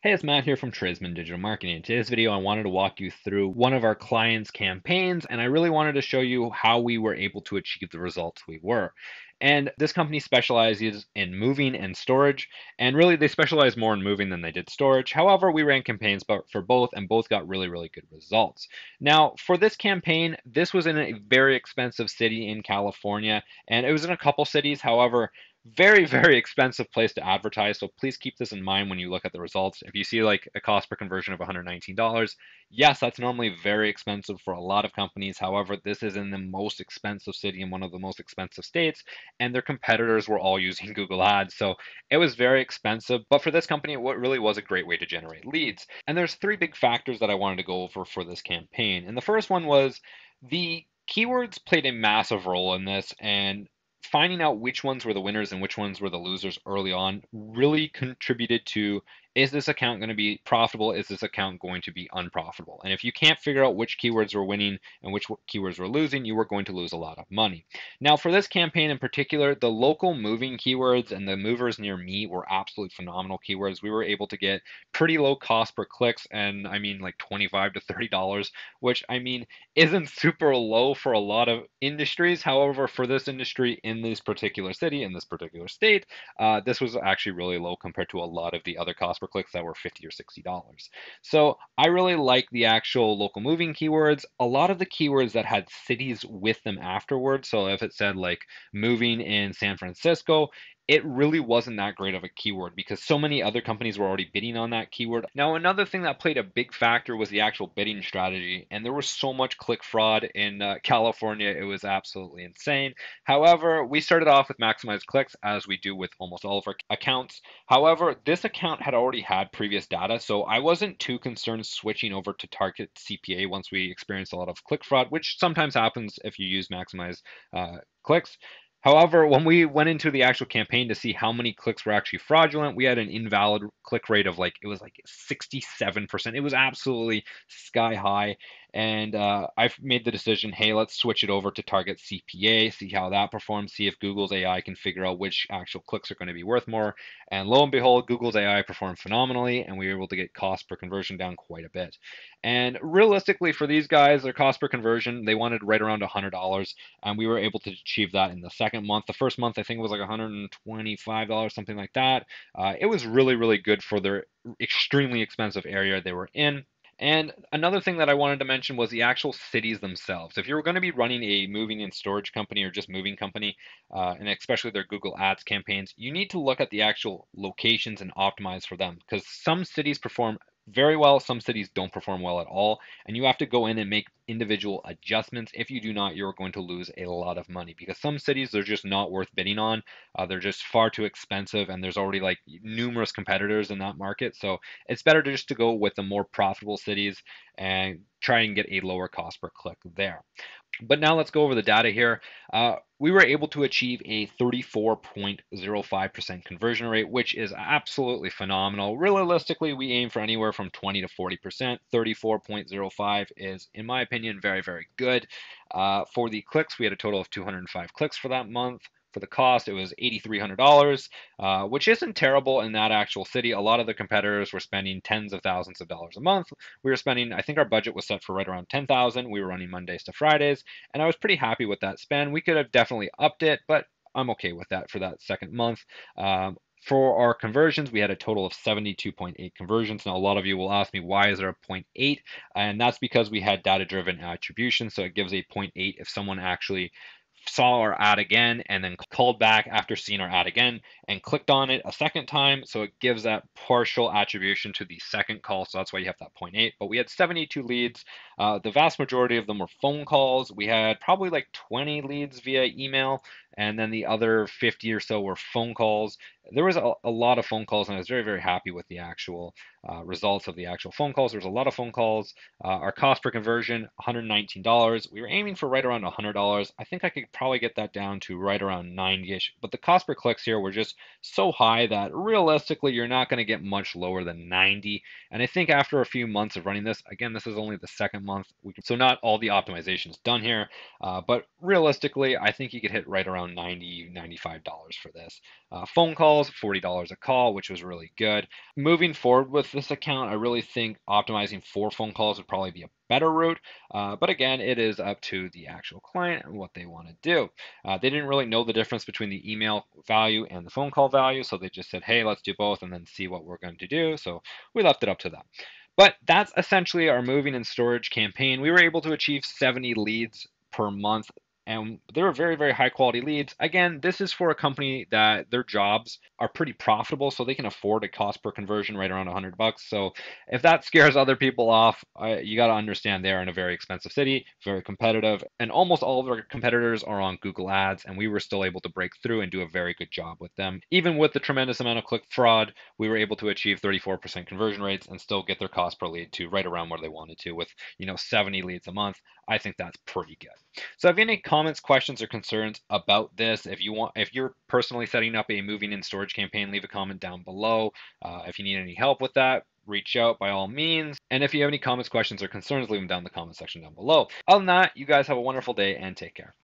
Hey, it's Matt here from Trisman Digital Marketing. In today's video, I wanted to walk you through one of our clients' campaigns, and I really wanted to show you how we were able to achieve the results we were. And this company specializes in moving and storage, and really they specialize more in moving than they did storage. However, we ran campaigns for both, and both got really, really good results. Now, for this campaign, this was in a very expensive city in California, and it was in a couple cities. However, very, very expensive place to advertise. So please keep this in mind when you look at the results. If you see like a cost per conversion of $119, yes, that's normally very expensive for a lot of companies. However, this is in the most expensive city in one of the most expensive states, and their competitors were all using Google Ads. So it was very expensive. But for this company, it really was a great way to generate leads. And there's three big factors that I wanted to go over for this campaign. And the first one was the keywords played a massive role in this, and finding out which ones were the winners and which ones were the losers early on really contributed to, is this account going to be profitable? Is this account going to be unprofitable? And if you can't figure out which keywords were winning and which keywords were losing, you were going to lose a lot of money. Now, for this campaign in particular, the local moving keywords and the movers near me were absolutely phenomenal keywords. We were able to get pretty low cost per clicks, and I mean like $25 to $30, which I mean isn't super low for a lot of industries. However, for this industry in this particular city, in this particular state, this was actually really low compared to a lot of the other cost per clicks that were $50 or $60. So I really like the actual local moving keywords. A lot of the keywords that had cities with them afterwards. So if it said like moving in San Francisco, it really wasn't that great of a keyword because so many other companies were already bidding on that keyword. Now, another thing that played a big factor was the actual bidding strategy, and there was so much click fraud in California, it was absolutely insane. However, we started off with maximized clicks, as we do with almost all of our accounts. However, this account had already had previous data, so I wasn't too concerned switching over to target CPA once we experienced a lot of click fraud, which sometimes happens if you use maximized clicks. However, when we went into the actual campaign to see how many clicks were actually fraudulent, we had an invalid click rate of like, it was like 67%. It was absolutely sky high. And I've made the decision, hey, let's switch it over to target CPA, see how that performs, see if Google's AI can figure out which actual clicks are going to be worth more. And lo and behold, Google's AI performed phenomenally, and we were able to get cost per conversion down quite a bit. And realistically, for these guys, their cost per conversion, they wanted right around $100, and we were able to achieve that in the second month. The first month, I think, was like $125, something like that. It was really, really good for their extremely expensive area they were in. And another thing that I wanted to mention was the actual cities themselves. If you're going to be running a moving and storage company or just moving company, and especially their Google Ads campaigns, you need to look at the actual locations and optimize for them because some cities perform very well, some cities don't perform well at all, and you have to go in and make individual adjustments. If you do not, you're going to lose a lot of money because some cities they're just not worth bidding on. They're just far too expensive, and there's already like numerous competitors in that market. So it's better to just to go with the more profitable cities and try and get a lower cost per click there. But now let's go over the data here. We were able to achieve a 34.05% conversion rate, which is absolutely phenomenal. Realistically, we aim for anywhere from 20 to 40%. 34.05 is, in my opinion, very, very good. For the clicks, we had a total of 205 clicks for that month. For the cost, it was $8,300, which isn't terrible in that actual city. A lot of the competitors were spending tens of thousands of dollars a month. We were spending, I think our budget was set for right around 10,000. We were running Mondays to Fridays, and I was pretty happy with that spend. We could have definitely upped it, but I'm okay with that for that second month. For our conversions, we had a total of 72.8 conversions. Now, a lot of you will ask me, why is there a 0.8? And that's because we had data-driven attribution. So it gives a 0.8 if someone actually saw our ad again and then called back after seeing our ad again and clicked on it a second time. So it gives that partial attribution to the second call. So that's why you have that 0.8. But we had 72 leads. The vast majority of them were phone calls. We had probably like 20 leads via email, and then the other 50 or so were phone calls. There was a lot of phone calls, and I was very, very happy with the actual results of the actual phone calls. There was a lot of phone calls. Our cost per conversion, $119. We were aiming for right around $100. I think I could probably get that down to right around 90-ish. But the cost per clicks here were just so high that realistically, you're not going to get much lower than 90. And I think after a few months of running this, again, this is only the second month, so not all the optimization is done here. But realistically, I think you could hit right around around $95 for this. Phone calls, $40 a call, which was really good. Moving forward with this account, I really think optimizing for phone calls would probably be a better route. But again, it is up to the actual client and what they want to do. They didn't really know the difference between the email value and the phone call value, so they just said, hey, let's do both and then see what we're going to do. So we left it up to them. But that's essentially our moving and storage campaign. We were able to achieve 70 leads per month, and they were very, very high quality leads. Again, this is for a company that their jobs are pretty profitable, so they can afford a cost per conversion right around $100. So if that scares other people off, you got to understand they're in a very expensive city, very competitive, and almost all of our competitors are on Google Ads, and we were still able to break through and do a very good job with them. Even with the tremendous amount of click fraud, we were able to achieve 34% conversion rates and still get their cost per lead to right around where they wanted to with, 70 leads a month. I think that's pretty good. So if you have any comments, questions, or concerns about this, if you're personally setting up a moving and storage campaign, leave a comment down below. If you need any help with that, reach out by all means. And if you have any comments, questions, or concerns, leave them down in the comment section down below. Other than that, you guys have a wonderful day and take care.